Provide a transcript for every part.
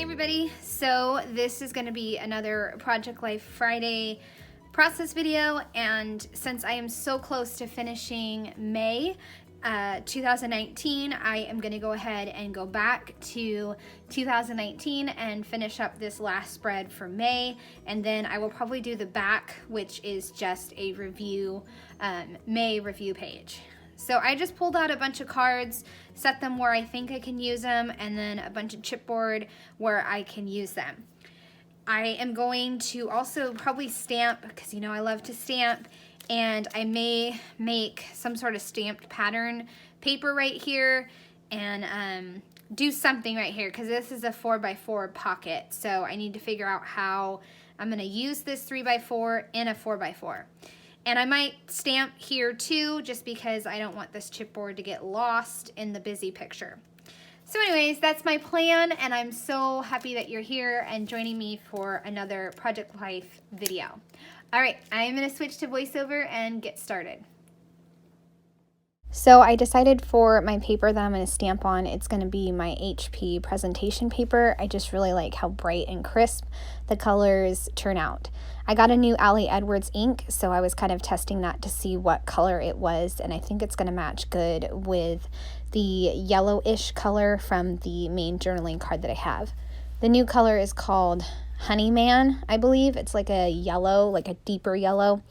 Hey everybody, so this is going to be another Project Life Friday process video, and since I am so close to finishing May 2019, I am going to go ahead and go back to 2019 and finish up this last spread for May, and then I will probably do the back, which is just a review, May review page. So I just pulled out a bunch of cards, set them where I think I can use them, and then a bunch of chipboard where I can use them. I am going to also probably stamp, because you know I love to stamp, and I may make some sort of stamped pattern paper right here and do something right here, because this is a 4x4 pocket, so I need to figure out how I'm going to use this 3x4 in a 4x4. And I might stamp here too, just because I don't want this chipboard to get lost in the busy picture. So anyways, that's my plan, and I'm so happy that you're here and joining me for another Project Life video. All right, I'm gonna switch to voiceover and get started. So I decided for my paper that I'm going to stamp on, it's going to be my HP presentation paper. I just really like how bright and crisp the colors turn out. I got a new Ali Edwards ink, so I was kind of testing that to see what color it was, and I think it's going to match good with the yellowish color from the main journaling card that I have. The new color is called Honeyman, I believe. It's like a yellow, like a deeper yellow.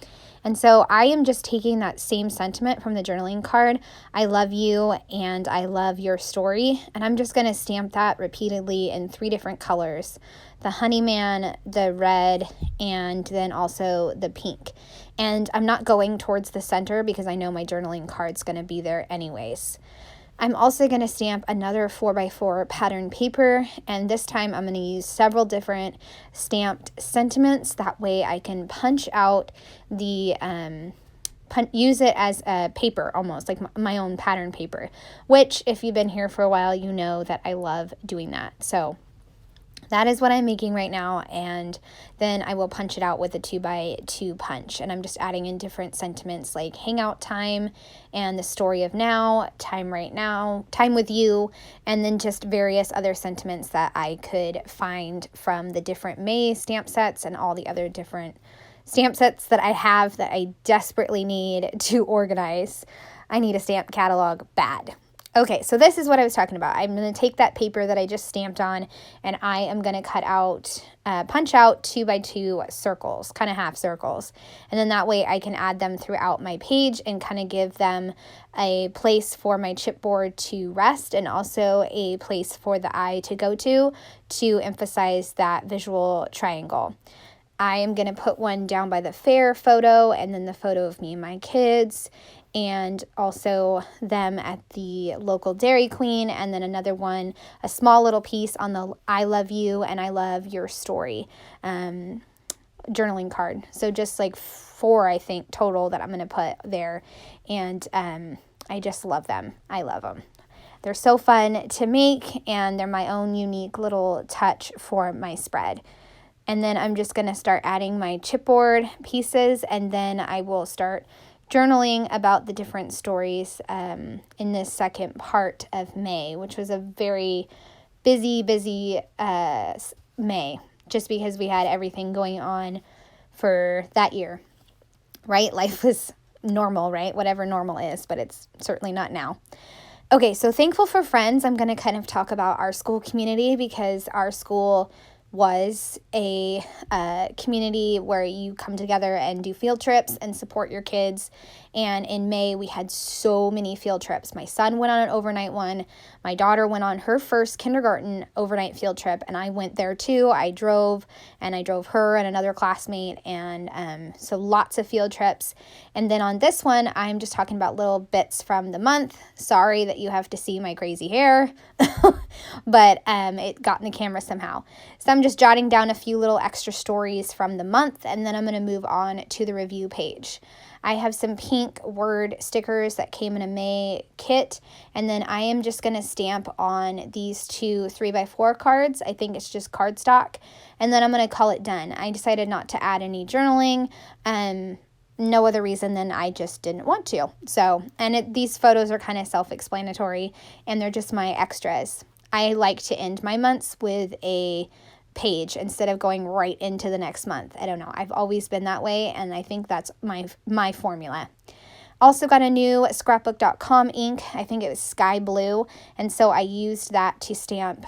And so I am just taking that same sentiment from the journaling card, I love you and I love your story, and I'm just going to stamp that repeatedly in 3 different colors. The Honeyman, the red, and then also the pink. And I'm not going towards the center because I know my journaling card's going to be there anyways. I'm also going to stamp another 4x4 pattern paper, and this time I'm going to use several different stamped sentiments. That way I can punch out the, use it as a paper, almost like my own pattern paper, which if you've been here for a while, you know that I love doing that. So that is what I'm making right now, and then I will punch it out with a 2x2 punch, and I'm just adding in different sentiments like hangout time and the story of now, time right now, time with you, and then just various other sentiments that I could find from the different May stamp sets and all the other different stamp sets that I have that I desperately need to organize. I need a stamp catalog bad. Okay, so this is what I was talking about. I'm going to take that paper that I just stamped on, and I am going to cut out, punch out 2x2 circles, kind of half circles. And then that way I can add them throughout my page and kind of give them a place for my chipboard to rest, and also a place for the eye to go to emphasize that visual triangle. I am going to put one down by the fair photo, and then the photo of me and my kids, and also them at the local Dairy Queen, and then another one, a small little piece on the I love you and I love your story journaling card. So just like 4, I think, total that I'm going to put there, and I just love them. I love them. They're so fun to make, and they're my own unique little touch for my spread. And then I'm just going to start adding my chipboard pieces, and then I will start journaling about the different stories in this second part of May, which was a very busy May, just because we had everything going on for that year, right? Life was normal, right? Whatever normal is, but it's certainly not now. Okay, so thankful for friends. I'm going to kind of talk about our school community, because our school was a community where you come together and do field trips and support your kids. And in May, we had so many field trips. My son went on an overnight one. My daughter went on her first kindergarten overnight field trip, and I went there too. I drove her and another classmate, and so lots of field trips. And then on this one, I'm just talking about little bits from the month. Sorry that you have to see my crazy hair, but it got in the camera somehow. So I'm just jotting down a few little extra stories from the month, and then I'm going to move on to the review page. I have some pink word stickers that came in a May kit, and then I am just going to stamp on these 2 3x4 cards. I think it's just cardstock, and then I'm going to call it done. I decided not to add any journaling, no other reason than I just didn't want to. So, and these photos are kind of self-explanatory, and they're just my extras. I like to end my months with a page instead of going right into the next month. I don't know. I've always been that way, and I think that's my formula. Also got a new scrapbook.com ink. I think it was sky blue, and so I used that to stamp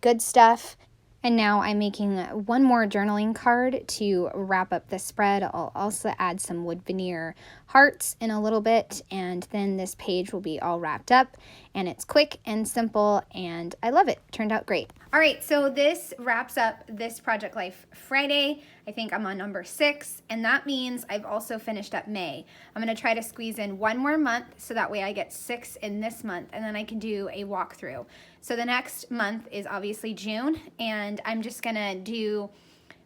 good stuff. And now I'm making one more journaling card to wrap up the spread. I'll also add some wood veneer hearts in a little bit, and then this page will be all wrapped up, and it's quick and simple, and I love it. Turned out great. All right, so this wraps up this Project Life Friday. I think I'm on number 6, and that means I've also finished up May. I'm gonna try to squeeze in one more month so that way I get 6 in this month, and then I can do a walkthrough. So the next month is obviously June, and I'm just gonna do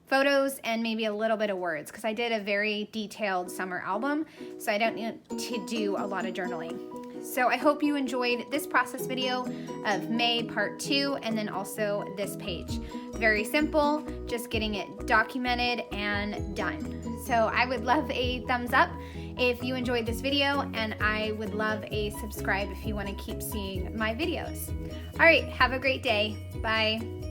photos and maybe a little bit of words because I did a very detailed summer album, so I don't need to do a lot of journaling. So I hope you enjoyed this process video of May part 2 and then also this page. Very simple, just getting it documented and done. So I would love a thumbs up if you enjoyed this video, and I would love a subscribe if you want to keep seeing my videos. All right, have a great day. Bye.